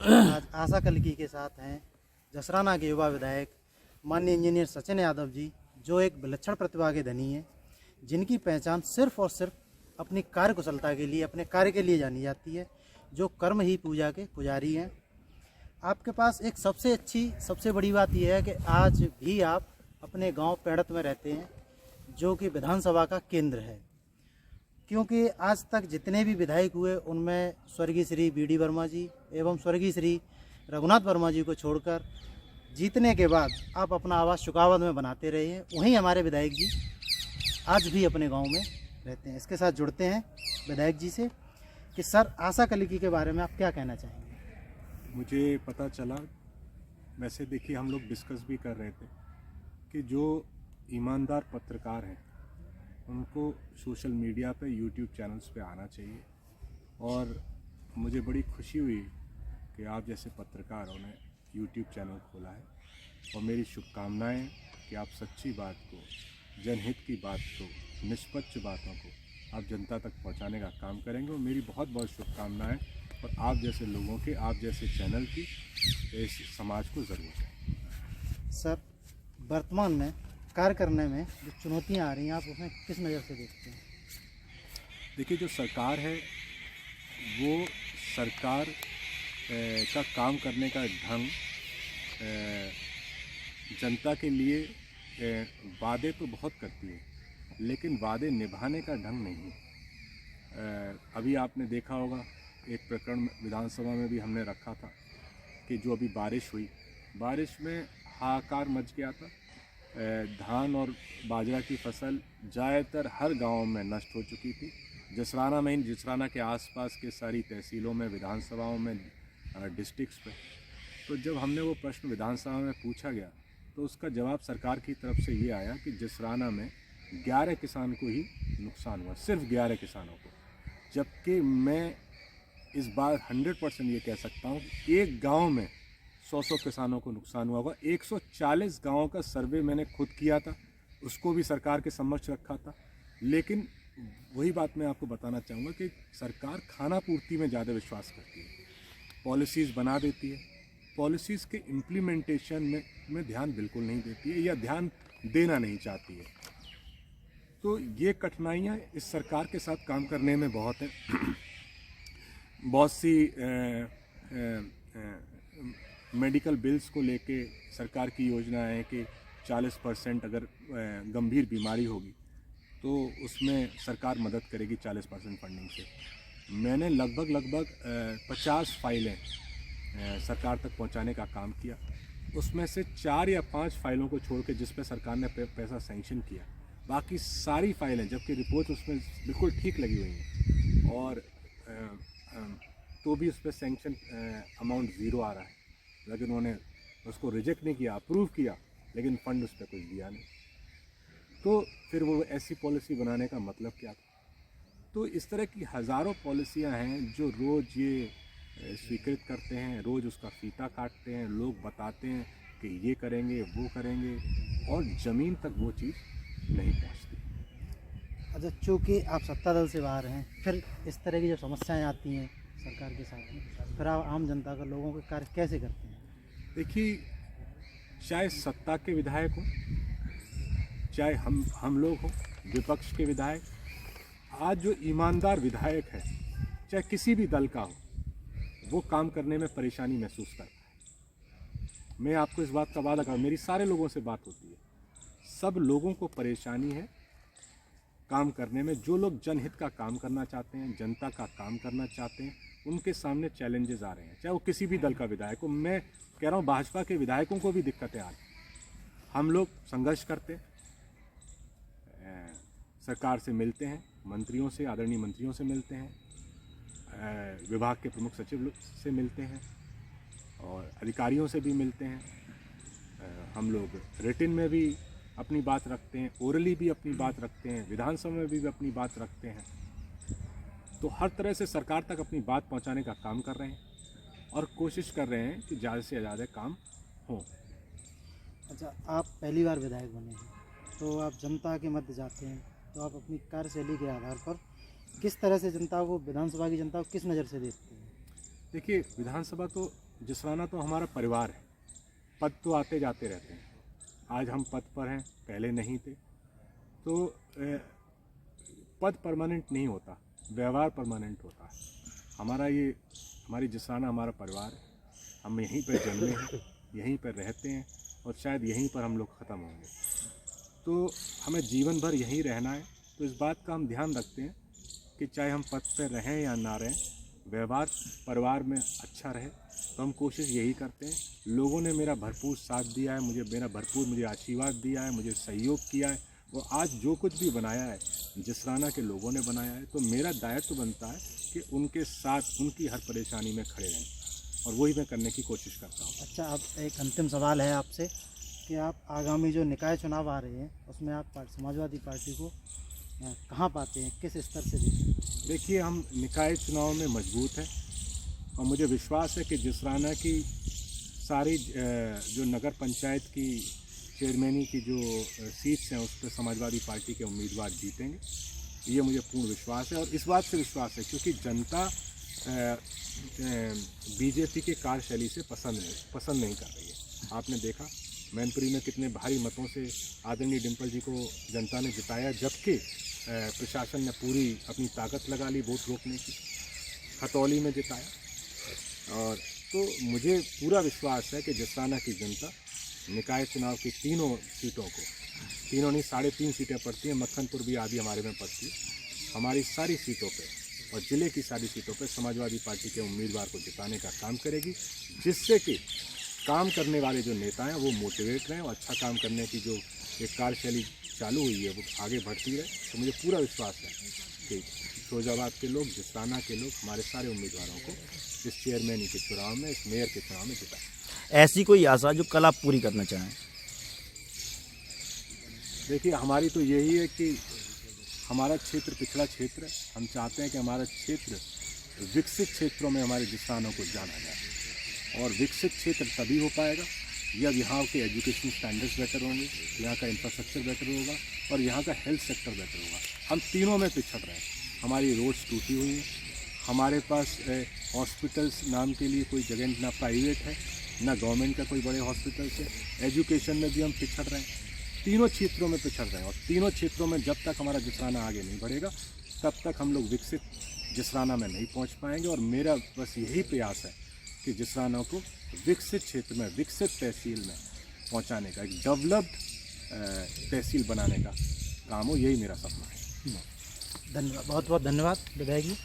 आज आशा कल्की के साथ हैं जसराना के युवा विधायक माननीय इंजीनियर सचिन यादव जी, जो एक विलक्षण प्रतिभा के धनी हैं, जिनकी पहचान सिर्फ और सिर्फ अपनी कार्यकुशलता के लिए, अपने कार्य के लिए जानी जाती है, जो कर्म ही पूजा के पुजारी हैं। आपके पास एक सबसे अच्छी, सबसे बड़ी बात यह है कि आज भी आप अपने गांव पेड़त में रहते हैं, जो कि विधानसभा का केंद्र है। क्योंकि आज तक जितने भी विधायक हुए उनमें स्वर्गीय श्री बी.डी. वर्मा जी एवं स्वर्गीय श्री रघुनाथ वर्मा जी को छोड़कर जीतने के बाद आप अपना आवास शुकावत में बनाते रहे हैं। वहीं हमारे विधायक जी आज भी अपने गांव में रहते हैं। इसके साथ जुड़ते हैं विधायक जी से कि सर, आशा कल्की के बारे में आप क्या कहना चाहेंगे? मुझे पता चला, वैसे देखिए हम लोग डिस्कस भी कर रहे थे कि जो ईमानदार पत्रकार हैं उनको सोशल मीडिया पे, यूट्यूब चैनल्स पे आना चाहिए। और मुझे बड़ी खुशी हुई कि आप जैसे पत्रकारों ने यूट्यूब चैनल खोला है, और मेरी शुभकामनाएं कि आप सच्ची बात को, जनहित की बात को, निष्पक्ष बातों को आप जनता तक पहुंचाने का काम करेंगे। और मेरी बहुत बहुत शुभकामनाएं, और आप जैसे लोगों के, आप जैसे चैनल की इस समाज को ज़रूर है। सर, वर्तमान में कार्य करने में जो चुनौतियां आ रही हैं, आप उसमें किस नज़र से देखते हैं? देखिए, जो सरकार है वो सरकार का काम करने का ढंग, जनता के लिए वादे तो बहुत करती है, लेकिन वादे निभाने का ढंग नहीं। अभी आपने देखा होगा, एक प्रकरण विधानसभा में भी हमने रखा था कि जो अभी बारिश हुई, बारिश में हाहाकार मच गया था। धान और बाजरा की फसल ज़्यादातर हर गांव में नष्ट हो चुकी थी। जसराना में ही, जसराना के आसपास के सारी तहसीलों में, विधानसभाओं में, डिस्ट्रिक्ट्स पे। तो जब हमने वो प्रश्न विधानसभा में पूछा गया तो उसका जवाब सरकार की तरफ से ये आया कि जसराना में 11 किसान को ही नुकसान हुआ, सिर्फ 11 किसानों को। जबकि मैं इस बार 100% ये कह सकता हूँ कि एक गाँव में 100 किसानों को नुकसान हुआ होगा। 140 गाँवों का सर्वे मैंने खुद किया था, उसको भी सरकार के समक्ष रखा था। लेकिन वही बात मैं आपको बताना चाहूँगा कि सरकार खाना पूर्ति में ज़्यादा विश्वास करती है, पॉलिसीज़ बना देती है, पॉलिसीज़ के इम्प्लीमेंटेशन में ध्यान बिल्कुल नहीं देती है, या ध्यान देना नहीं चाहती है। तो ये कठिनाइयाँ इस सरकार के साथ काम करने में बहुत हैं। बहुत सी मेडिकल बिल्स को लेके सरकार की योजना है कि 40% अगर गंभीर बीमारी होगी तो उसमें सरकार मदद करेगी 40% फंडिंग से। मैंने लगभग 50 फाइलें सरकार तक पहुंचाने का काम किया। उसमें से 4 या 5 फाइलों को छोड़ के जिस पे सरकार ने पैसा सेंक्शन किया, बाकी सारी फाइलें, जबकि रिपोर्ट उसमें बिल्कुल ठीक लगी हुई हैं, और तो भी उस पर सेंक्शन अमाउंट ज़ीरो आ रहा है। लेकिन उन्होंने उसको रिजेक्ट नहीं किया, अप्रूव किया, लेकिन फ़ंड उस पर कुछ दिया नहीं। तो फिर वो ऐसी पॉलिसी बनाने का मतलब क्या था? तो इस तरह की हज़ारों पॉलिसियां हैं जो रोज़ ये स्वीकृत करते हैं, रोज़ उसका फीता काटते हैं, लोग बताते हैं कि ये करेंगे, वो करेंगे, और ज़मीन तक वो चीज़ नहीं पहुंचती। अच्छा, चूँकि आप सत्ता दल से बाहर हैं, फिर इस तरह की जब समस्याएं आती हैं सरकार के साथ में, फिर आप आम जनता का, लोगों के कार्य कैसे करते हैं? देखिए, चाहे सत्ता के विधायक हों, चाहे हम लोग हों विपक्ष के विधायक, आज जो ईमानदार विधायक है, चाहे किसी भी दल का हो, वो काम करने में परेशानी महसूस करता है। मैं आपको इस बात का वादा करूँ, मेरी सारे लोगों से बात होती है, सब लोगों को परेशानी है काम करने में। जो लोग जनहित का काम करना चाहते हैं, जनता का काम करना चाहते हैं, उनके सामने चैलेंजेस आ रहे हैं, चाहे वो किसी भी दल का विधायक हो। मैं कह रहा हूँ, भाजपा के विधायकों को भी दिक्कतें आ रही हैं। हम लोग संघर्ष करते हैं, सरकार से मिलते हैं, मंत्रियों से, आदरणीय मंत्रियों से मिलते हैं, विभाग के प्रमुख सचिव से मिलते हैं, और अधिकारियों से भी मिलते हैं। हम लोग रिटन में भी अपनी बात रखते हैं, ओरली भी अपनी बात रखते हैं, विधानसभा में भी अपनी बात रखते हैं। तो हर तरह से सरकार तक अपनी बात पहुंचाने का काम कर रहे हैं, और कोशिश कर रहे हैं कि ज़्यादा से ज़्यादा काम हो। अच्छा, आप पहली बार विधायक बने हैं, तो आप जनता के मध्य जाते हैं, तो आप अपनी कार्यशैली के आधार पर किस तरह से जनता को, विधानसभा की जनता को किस नज़र से देखते हैं? देखिए, विधानसभा तो जिसराना तो हमारा परिवार है। पद तो आते जाते रहते हैं, आज हम पद पर हैं, पहले नहीं थे। तो पद परमानेंट नहीं होता, व्यवहार परमानेंट होता है। हमारी जिसराना हमारा परिवार है। हम यहीं पर जन्मे हैं, यहीं पर रहते हैं और शायद यहीं पर हम लोग ख़त्म होंगे। तो हमें जीवन भर यहीं रहना है। तो इस बात का हम ध्यान रखते हैं कि चाहे हम पद पर रहें या ना रहें, व्यवहार परिवार में अच्छा रहे। तो हम कोशिश यही करते हैं। लोगों ने मेरा भरपूर साथ दिया है, मुझे आशीर्वाद दिया है, मुझे सहयोग किया है। और आज जो कुछ भी बनाया है जिसराना के लोगों ने बनाया है। तो मेरा दायित्व बनता है कि उनके साथ उनकी हर परेशानी में खड़े रहें, और वही मैं करने की कोशिश करता हूँ। अच्छा, अब एक अंतिम सवाल है आपसे कि आप आगामी जो निकाय चुनाव आ रहे हैं उसमें आप समाजवादी पार्टी को कहाँ पाते हैं, किस स्तर से देखिए, हम निकाय चुनाव में मजबूत हैं और मुझे विश्वास है कि जिसराना की सारी जो नगर पंचायत की चेयरमैनी की जो सीट्स हैं उस पर समाजवादी पार्टी के उम्मीदवार जीतेंगे। ये मुझे पूर्ण विश्वास है। और इस बात से विश्वास है क्योंकि जनता बीजेपी की कार्यशैली से पसंद नहीं कर रही है। आपने देखा मैनपुरी में कितने भारी मतों से आदरणीय डिम्पल जी को जनता ने जिताया, जबकि प्रशासन ने पूरी अपनी ताकत लगा ली वोट रोकने की, खतौली में जिताया। और तो मुझे पूरा विश्वास है कि जिसराना की जनता निकाय चुनाव की तीनों सीटों को, तीनों नहीं 3.5 सीटें पड़ती हैं, मक्खनपुर भी आदि हमारे में पड़ती है, हमारी सारी सीटों पे और ज़िले की सारी सीटों पे समाजवादी पार्टी के उम्मीदवार को जिताने का काम करेगी, जिससे कि काम करने वाले जो नेता हैं वो मोटिवेट रहें और अच्छा काम करने की जो एक कार्यशैली चालू हुई है वो आगे बढ़ती रहे। तो मुझे पूरा विश्वास है कि फिरोजाबाद के लोग, जिसराना के लोग हमारे सारे उम्मीदवारों को इस चेयरमैन के चुनाव में, इस मेयर के चुनाव में जिताएं। ऐसी कोई आशा जो कल आप पूरी करना चाहें? देखिए, हमारी तो यही है कि हमारा क्षेत्र पिछड़ा क्षेत्र है। हम चाहते हैं कि हमारा क्षेत्र विकसित क्षेत्रों में हमारे जिसरानों को जाना जाए, और विकसित क्षेत्र तभी हो पाएगा जब यहाँ के एजुकेशन स्टैंडर्ड्स बेटर होंगे, यहाँ का इंफ्रास्ट्रक्चर बेटर होगा और यहाँ का हेल्थ सेक्टर बेटर होगा। हम तीनों में पिछड़ रहे हैं। हमारी रोड्स टूटी हुई हैं, हमारे पास हॉस्पिटल्स नाम के लिए कोई जगह ना प्राइवेट है ना गवर्नमेंट का कोई बड़े हॉस्पिटल्स है। एजुकेशन में भी हम पिछड़ रहे हैं, तीनों क्षेत्रों में पिछड़ रहे हैं। और तीनों क्षेत्रों में जब तक हमारा जिसराना आगे नहीं बढ़ेगा तब तक हम लोग विकसित जिसराना में नहीं पहुंच पाएंगे। और मेरा बस यही प्रयास है कि जिसराना को विकसित क्षेत्र में, विकसित तहसील में पहुंचाने का, एक डेवलप्ड तहसील बनाने का काम हो, यही मेरा सपना है। धन्यवाद, बहुत बहुत धन्यवाद विधायक जी।